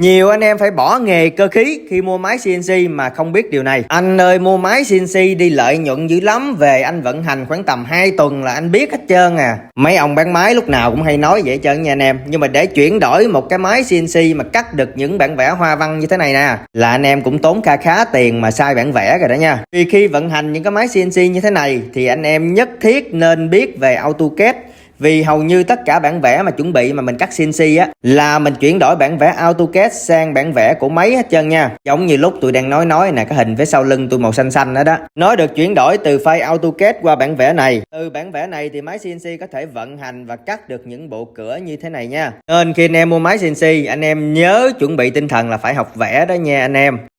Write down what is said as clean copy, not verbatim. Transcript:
Nhiều anh em phải bỏ nghề cơ khí khi mua máy CNC mà không biết điều này. Anh ơi, mua máy CNC đi lợi nhuận dữ lắm, về anh vận hành khoảng tầm 2 tuần là anh biết hết trơn à. Mấy ông bán máy lúc nào cũng hay nói vậy trơn nha anh em. Nhưng mà để chuyển đổi một cái máy CNC mà cắt được những bản vẽ hoa văn như thế này nè, là anh em cũng tốn kha khá tiền mà sai bản vẽ rồi đó nha. Vì khi vận hành những cái máy CNC như thế này thì anh em nhất thiết nên biết về AutoCAD. Vì hầu như tất cả bản vẽ mà chuẩn bị mà mình cắt CNC á là mình chuyển đổi bản vẽ AutoCAD sang bản vẽ của máy hết trơn nha. Giống như lúc tôi đang nói nè, cái hình phía sau lưng tôi màu xanh xanh đó đó. Nó được chuyển đổi từ file AutoCAD qua bản vẽ này. Từ bản vẽ này thì máy CNC có thể vận hành và cắt được những bộ cửa như thế này nha. Nên khi anh em mua máy CNC, anh em nhớ chuẩn bị tinh thần là phải học vẽ đó nha anh em.